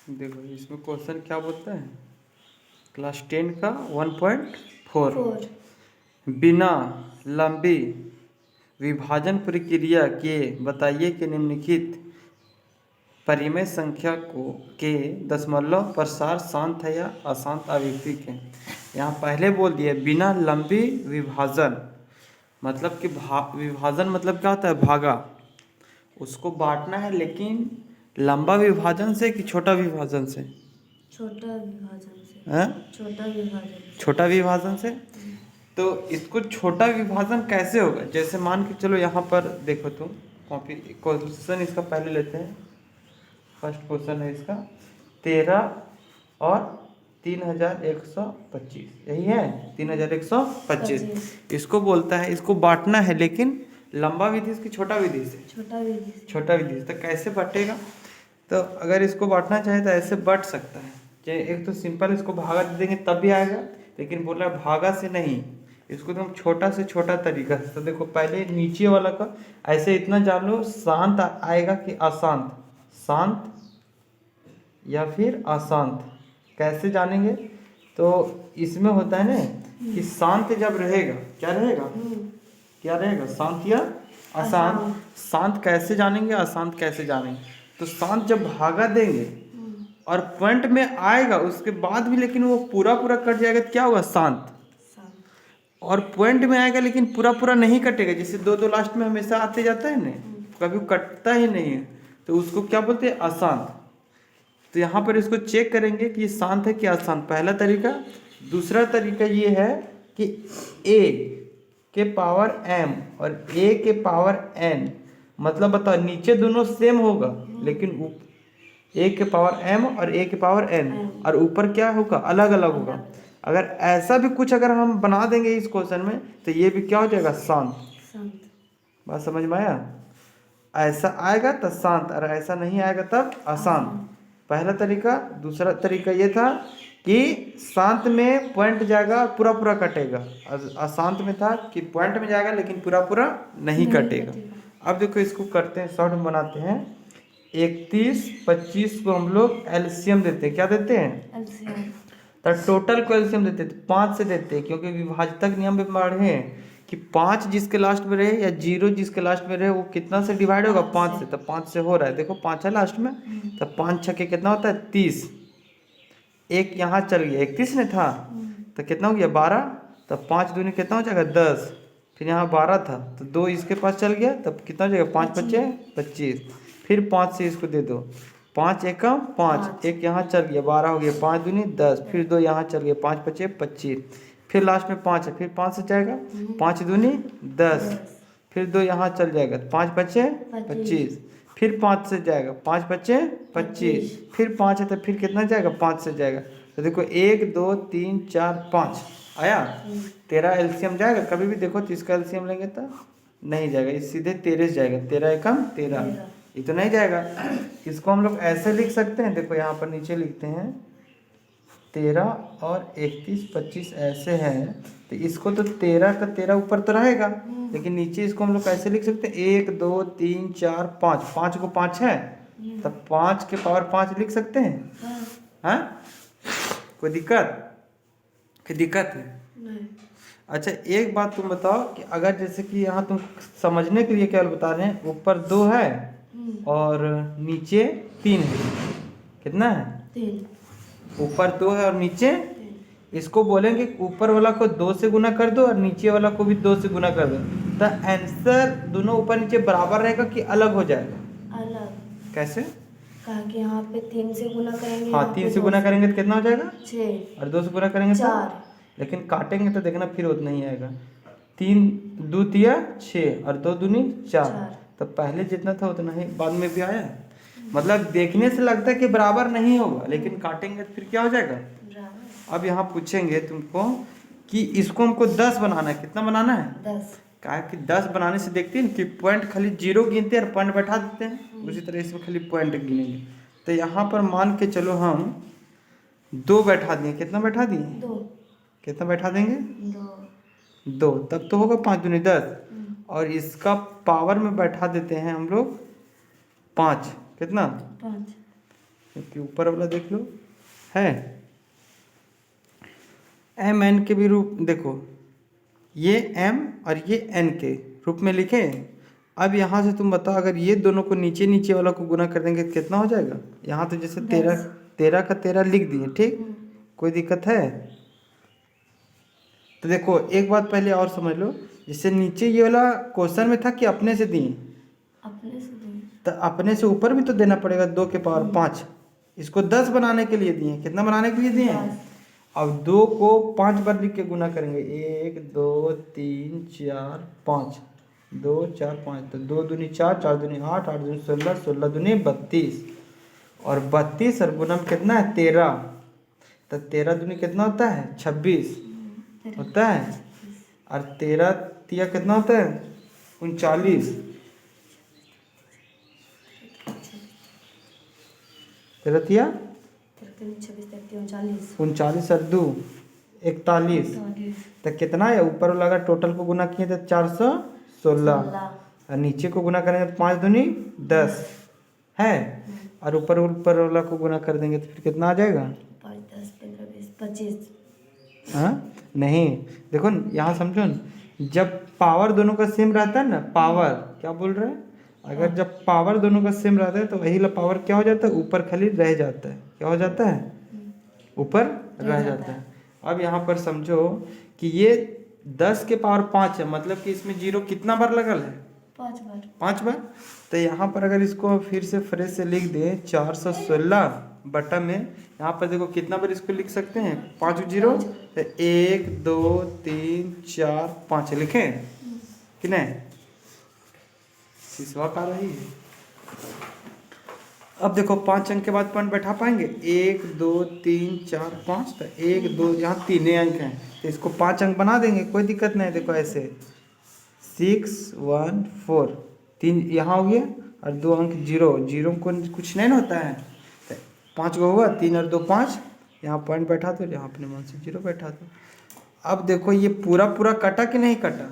देखो इसमें क्वेश्चन क्या बोलता है, क्लास 10 का 1.4। बिना लंबी विभाजन प्रक्रिया के बताइए कि निम्नलिखित परिमेय संख्या को के दशमलव प्रसार शांत है या अशांत आवृत्ति के। यहाँ पहले बोल दिए बिना लंबी विभाजन, मतलब कि विभाजन मतलब क्या होता है, भागा। उसको बांटना है लेकिन लंबा विभाजन से कि छोटा विभाजन से? छोटा विभाजन से। हैं? छोटा विभाजन से। छोटा विभाजन से। तो इसको छोटा विभाजन कैसे होगा? जैसे मान के चलो यहाँ पर देखो तुम कॉपी, क्वेश्चन इसका पहले लेते हैं। फर्स्ट क्वेश्चन है इसका 13 और 3125, यही है 3125। इसको बोलता है, इसको बांटना है लेकिन लंबा विधि से छोटा विधि से? छोटा विधि से। तो कैसे बटेगा? तो अगर इसको बांटना चाहे तो ऐसे बट सकता है। चाहे एक तो सिंपल इसको भागा दे देंगे तब भी आएगा, लेकिन बोल रहा है भागा से नहीं, इसको तुम छोटा से छोटा तरीका से। तो देखो पहले नीचे वाला का ऐसे इतना जान लो, शांत आएगा कि अशांत, शांत या फिर अशांत, कैसे जानेंगे? तो इसमें होता है ना कि शांत जब रहेगा, क्या रहेगा, क्या रहेगा, शांत या अशांत। शांत कैसे जानेंगे, अशांत कैसे जानेंगे? तो शांत जब भागा देंगे और पॉइंट में आएगा उसके बाद भी लेकिन वो पूरा पूरा कट जाएगा तो क्या होगा, शांत। और पॉइंट में आएगा लेकिन पूरा पूरा नहीं कटेगा, जैसे दो दो लास्ट में हमेशा आते जाता है ना, कभी कटता ही नहीं है, तो उसको क्या बोलते हैं, अशांत। तो यहाँ पर इसको चेक करेंगे कि शांत है कि अशांत, पहला तरीका। दूसरा तरीका ये है कि a के पावर m और a के पावर n, मतलब बताओ नीचे दोनों सेम होगा लेकिन a के पावर m और a के पावर n, और ऊपर क्या होगा, अलग अलग होगा। अगर ऐसा भी कुछ अगर हम बना देंगे इस क्वेश्चन में तो ये भी क्या हो जाएगा, शांत। बात समझ में आया? ऐसा आएगा तो शांत और ऐसा नहीं आएगा तब अशांत, पहला तरीका। दूसरा तरीका ये था कि शांत में पॉइंट जाएगा पूरा पूरा कटेगा, अशांत में था कि पॉइंट में जाएगा लेकिन पूरा पूरा नहीं कटेगा। अब देखो इसको करते हैं, शॉर्ट में बनाते हैं। 31 25 को हम लोग एलसीएम देते हैं, क्या देते हैं, तो टोटल को एलसीएम देते हैं 5 से देते हैं, क्योंकि विभाजक नियम में पढ़े हैं कि 5 जिसके लास्ट में रहे या 0 जिसके लास्ट में रहे वो कितना से डिवाइड होगा, 5 से। तो 5 से हो रहा है, देखो 5 है लास्ट में, तो 5 छक्के कितना होता है, 30। एक यहाँ चल गया, 31 में था तो कितना हो गया, 12। तो 5 दूनी कितना हो जाएगा, 10। फिर यहाँ 12 था तो 2 इसके पास चल गया, तब कितना हो जाएगा, 5 बचे 25। फिर 5 से इसको दे दो, 5 एकम 5, एक यहाँ चल गया, 12 हो गया, 5 दूनी 10, फिर 2 यहाँ चल गया, 5 बचे 25, फिर लास्ट में 5 है, फिर 5 से जाएगा, 5 दूनी 10, फिर 2 यहाँ चल जाएगा, 5 बचे 25, फिर 5 से जाएगा, 5 बचे 25, फिर 5 है तो फिर कितना जाएगा, 5 से जाएगा। तो देखो 1 2 3 4 5 आया, 13 एलसीएम जाएगा। कभी भी देखो तो इसका एलसीएम लेंगे तो नहीं जाएगा, ये सीधे 13 से जाएगा, 13 एकम 13, ये तो नहीं जाएगा। इसको हम लोग ऐसे लिख सकते हैं, देखो यहाँ पर नीचे लिखते हैं 13 और 31 25 ऐसे हैं, तो इसको तो 13 का 13 ऊपर तो रहेगा, लेकिन नीचे इसको हम लोग कैसे लिख सकते हैं, 1 2 3 4 5, 5 को 5 है तो 5 के पावर 5 लिख सकते हैं। हाँ, कोई दिक्कत है? नहीं। अच्छा एक बात तुम बताओ कि अगर जैसे कि यहाँ तुम समझने के लिए क्या बता रहे हैं, ऊपर 2 है और नीचे 3 है, कितना है, 3। ऊपर 2 है और नीचे 3। इसको बोलेंगे ऊपर वाला को 2 से गुना कर दो और नीचे वाला को भी 2 से गुना कर दो, तो आंसर दोनों ऊपर नीचे बराबर रहेगा कि अलग हो जाएगा? अलग। कैसे? कहा कि यहाँ पे 3 से गुना करेंगे, हाँ 3 से गुना करेंगे तो कितना हो जाएगा, 6, और 2 से गुना करेंगे 4, लेकिन काटेंगे तो देखना फिर उतना ही आएगा। 3 2 तिया 6 और 2 दूनी 4, तो पहले जितना था उतना ही बाद में भी आया। मतलब देखने से लगता है कि बराबर नहीं होगा, लेकिन काटेंगे तो फिर क्या हो जाएगा। अब यहाँ पूछेंगे तुमको कि इसको हमको 10 बनाना है, कितना बनाना है, 10। क्या कि 10 बनाने से देखते हैं कि पॉइंट खाली 0 गिनते हैं और पॉइंट बैठा देते हैं, उसी तरह इसमें खाली पॉइंट गिनेंगे। तो यहाँ पर मान के चलो हम 2 बैठा दिए, कितना बैठा दिए, 2। कितना बैठा देंगे, 2, तब तो होगा 5 दूनी 10, और इसका पावर में बैठा देते हैं हम लोग 5, कितना, 5, क्योंकि ऊपर वाला देख लो है एम एन के भी रूप देखो, ये एम और ये एन के रूप में लिखे। अब यहाँ से तुम बताओ, अगर ये दोनों को नीचे नीचे वाला को गुना कर देंगे तो कितना हो जाएगा। यहाँ तो जैसे 13 का 13 लिख दिए, ठीक, कोई दिक्कत है। तो देखो एक बात पहले और समझ लो, जैसे नीचे ये वाला क्वेश्चन में था कि अपने से दिए, अपने से दिए, तो अपने से ऊपर भी तो देना पड़ेगा 2 के पावर 5। इसको 10 बनाने के लिए दिए, कितना बनाने के लिए दिए। अब 2 को 5 बार लिख के गुना करेंगे, 1 2 3 4 5, 2 4 5, तो 2 दूनी 4, 4 दूनी 8, 8 दूनी 16, 16 दूनी 32, और 32 और गुना में कितना है 13, तो 13 दूनी कितना होता है 26 होता है, और 13 तिया कितना होता है 39, 13 तिया 39 और 2 41, तो कितना है ऊपर वाला अगर टोटल को गुना किए तो 416, और नीचे को गुना करेंगे तो 5 दूनी 10 है, और ऊपर वाला को गुना कर देंगे तो फिर कितना आ जाएगा 5 10 15 20 25। हाँ नहीं, देखो यहाँ समझो न, जब पावर दोनों का सेम रहता है ना, पावर क्या बोल रहे हैं, अगर जब पावर दोनों का सेम रहता है तो वही ला पावर क्या हो जाता है ऊपर खाली रह जाता है, क्या हो जाता है ऊपर रह जाता है। अब यहाँ पर समझो कि ये 10 के पावर 5 है, मतलब कि इसमें जीरो कितना बार लगल है 5 बार। तो यहाँ पर अगर इसको फिर से फ्रेश से लिख दें 416 बटा में, यहाँ पर देखो कितना बार इसको लिख सकते हैं 5 जीरो, तो 1 2 3 4 5 लिखें कि नहीं, सिसवा का रही है। अब देखो 5 अंक के बाद पॉइंट बैठा पाएंगे, 1 2 3 4 5, तो 1 2 यहाँ 3 अंक हैं तो इसको 5 अंक बना देंगे, कोई दिक्कत नहीं। देखो ऐसे 6 1 4, 3 यहाँ हो गया और 2 अंक जीरो, जीरो को कुछ नहीं ना होता है, तो 5 को हुआ 3 और 2 5, यहाँ पॉइंट बैठा दो, यहाँ अपने मन से 0 बैठा दो। अब देखो ये पूरा पूरा कटा कि नहीं कटा,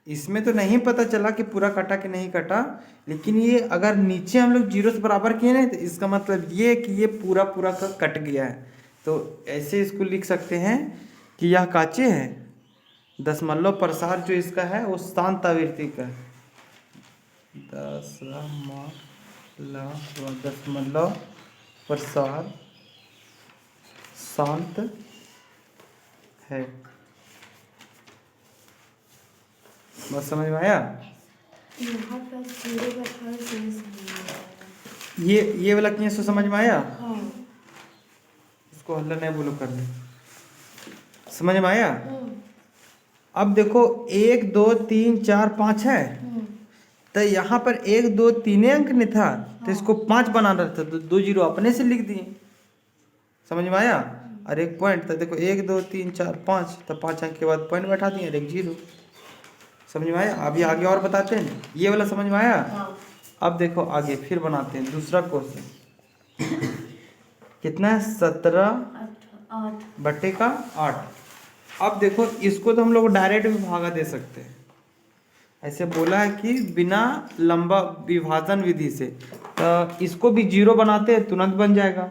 इसमें तो नहीं पता चला कि पूरा कटा कि नहीं कटा, लेकिन ये अगर नीचे हम लोग 0 से बराबर किए ना तो इसका मतलब ये कि ये पूरा पूरा का कट गया है। तो ऐसे इसको लिख सकते हैं कि यह काचे है, दशमलव प्रसार जो इसका है वो शांत आवृत्ति का, दशमलव प्रसार शांत है। बस समझ में आया। यहाँ पर 0 बैठा है, शेष नहीं आया। ये वाला किए सो समझ में आया। हाँ। इसको हल्ला नहीं बोलो कर ले, समझ में आया। अब देखो 1 2 3 4 5 है, तो यहाँ पर 1 2 3 अंक नहीं था तो इसको 5 बनाना था, तो 2 जीरो अपने से लिख दिए, समझ में आया। और एक पॉइंट, तो देखो 1 2 3 4 5, तो 5 अंक के बाद पॉइंट बैठा दिए और एक जीरो, समझ में आया। अभी आगे और बताते हैं, ये वाला समझ में आया। अब देखो आगे फिर बनाते हैं दूसरा क्वेश्चन, कितना है 17 बटे का 8। अब देखो इसको तो हम लोग डायरेक्ट भी भागा दे सकते हैं, ऐसे बोला है कि बिना लंबा विभाजन विधि से, तो इसको भी 0 बनाते हैं तुरंत बन जाएगा।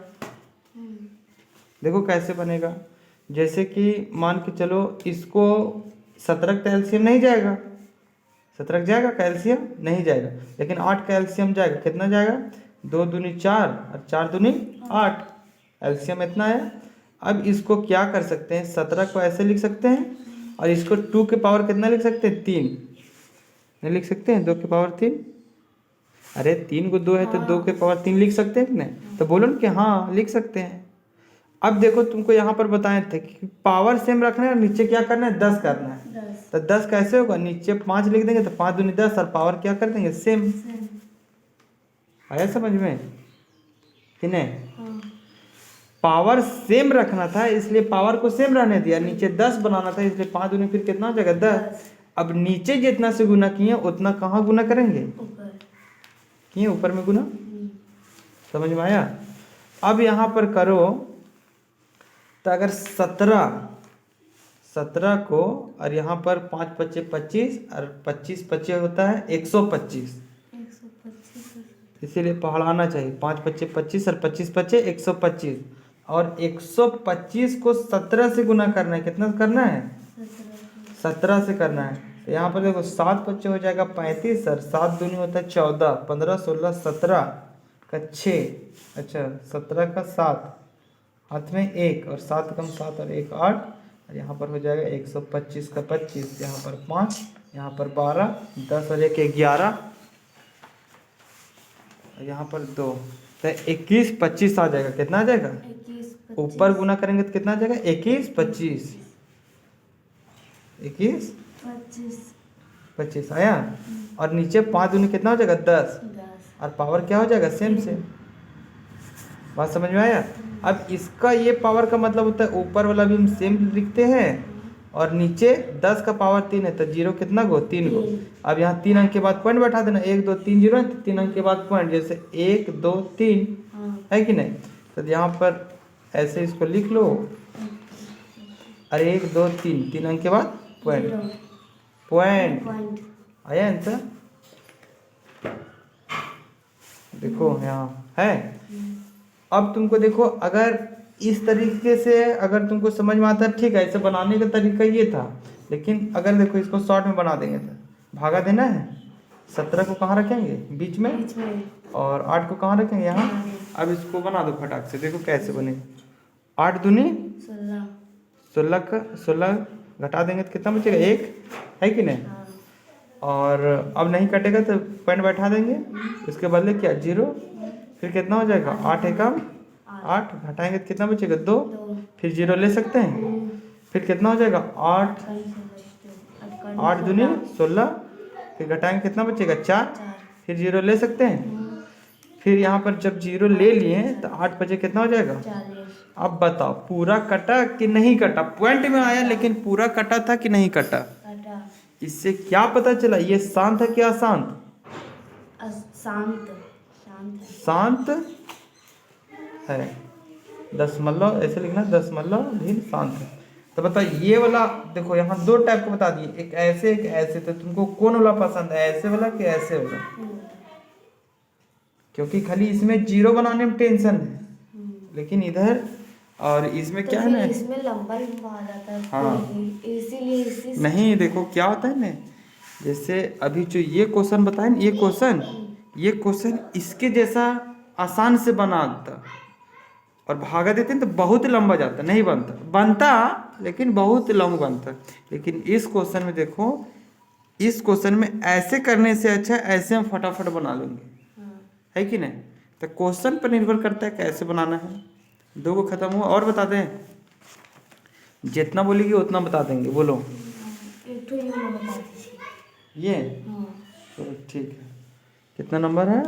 देखो कैसे बनेगा, जैसे कि मान के चलो इसको 17 का एलसीएम नहीं जाएगा, 17 जाएगा कैल्शियम नहीं जाएगा, लेकिन 8 का एलसीएम जाएगा। कितना जाएगा 2 दूनी 4 और 4 दूनी 8, एलसीएम इतना है। अब इसको क्या कर सकते हैं, 17 को ऐसे लिख सकते हैं और इसको 2 के पावर कितना लिख सकते हैं 3, नहीं लिख सकते हैं 2 के पावर 3, अरे 3 को 2 है तो 2 के पावर 3 लिख सकते हैं कि नहीं, तो बोलो ना कि हाँ लिख सकते हैं। अब देखो तुमको यहाँ पर बताए थे कि पावर सेम रखना है और नीचे क्या करना है 10 करना है, तो 10 कैसे होगा, नीचे 5 लिख देंगे तो 5 दूनी 10 और पावर क्या कर देंगे सेम। आया समझ में कि नहीं। पावर सेम रखना था इसलिए पावर को सेम रहने दिया, नीचे 10 बनाना था इसलिए 5 दूनी फिर कितना हो जाएगा 10। अब नीचे जितना से गुना किए उतना कहाँ गुना करेंगे, किए ऊपर में गुना, समझ में आया। अब यहाँ पर करो तो अगर 17 को और यहाँ पर 5 पच्चे 25 और 25 पच्चे होता है 125, इसीलिए पढ़ाना चाहिए। 5 पच्चे 25 और 25 पच्चे 125, और 125 को 17 से गुना करना है। कितना करना है? 17 से करना है। तो यहाँ पर देखो 7 बच्चे हो जाएगा 35, और 7 दूनी होता है 14, 15 16 17 का 6, अच्छा 17 का 7, हाथ में 1, और 7 कम 7 और 1 8, और यहाँ पर हो जाएगा 125 का 25, यहाँ पर 5, यहाँ पर 12, 10 और 1 11, और यहाँ पर 2, तो 21 25 आ जाएगा। कितना आ जाएगा? 21 ऊपर गुना करेंगे तो कितना आ जाएगा? 21 25, 21 25 आया। और नीचे 5 दूनी कितना हो जाएगा? 10, 10 और पावर क्या हो जाएगा? सेम से। बात समझ में आया? अब इसका ये पावर का मतलब होता है ऊपर वाला भी हम सेम लिखते हैं, और नीचे 10 का पावर 3 है, तो 0 कितना गो? 3 गो। अब यहाँ 3 अंक के बाद पॉइंट बैठा देना, 1 2 3 0 है, तो 3 अंक के बाद पॉइंट, जैसे 1 2 3 है कि नहीं? तो यहाँ पर ऐसे इसको लिख लो, अरे 1 2 3 3 अंक के बाद पॉइंट, पॉइंट आया आंसर। देखो यहाँ है। अब तुमको देखो, अगर इस तरीके से अगर तुमको समझ में आता है ठीक है, ऐसे बनाने का तरीका ये था, लेकिन अगर देखो इसको शॉर्ट में बना देंगे तो भागा देना है। 17 को कहाँ रखेंगे? बीच में, और 8 को कहाँ रखेंगे? यहाँ। अब इसको बना दो फटाक से, देखो कैसे बनेगा। 8 दूनी 16 का 16 घटा देंगे तो कितना बचेगा? 1 है कि नहीं? और अब नहीं कटेगा तो पॉइंट बैठा देंगे, इसके बदले क्या? 0, फिर कितना हो जाएगा? 8 एकम 8, घटाएंगे तो कितना बचेगा? 2, फिर 0 ले सकते हैं, फिर कितना हो जाएगा? 8 दूनी 16, फिर घटाएंगे कितना बचेगा? 4, फिर 0 ले सकते हैं। फिर यहाँ पर जब 0 ले लिए तो 8 बचे कितना हो जाएगा? 40। अब बताओ पूरा कटा कि नहीं कटा? पॉइंट में आया लेकिन पूरा कटा था कि नहीं कटा? इससे क्या पता चला? ये शांत है कि अशांत? शांत शांत है। दशमलव ऐसे लिखना, दशमलव भिन्न शांत है। तो बताओ ये वाला देखो, यहाँ 2 टाइप को बता दिए, एक ऐसे एक ऐसे। तो तुमको कौन वाला पसंद है, ऐसे वाला कि ऐसे वाला? क्योंकि खाली इसमें 0 बनाने में टेंशन है, लेकिन इधर और इसमें तो क्या है ना, इसमें लंबा लंबा आ जाता है। हाँ, इसीलिए इसी नहीं देखो क्या होता है ना, जैसे अभी जो ये क्वेश्चन बताए ना, ये क्वेश्चन इसके जैसा आसान से बनाता, और भागा देते हैं तो बहुत लंबा जाता, नहीं बनता लेकिन बहुत लंबा बनता। लेकिन इस क्वेश्चन में देखो, इस क्वेश्चन में ऐसे करने से अच्छा ऐसे हम फटाफट बना लेंगे, है कि नहीं? तो क्वेश्चन पर निर्भर करता है कैसे बनाना है। 2 को खत्म हुआ, और बता दें? जितना बोलेगी उतना बता देंगे। बोलो। एक तो ये बता दीजिए। ये चलो ठीक है। कितना नंबर है?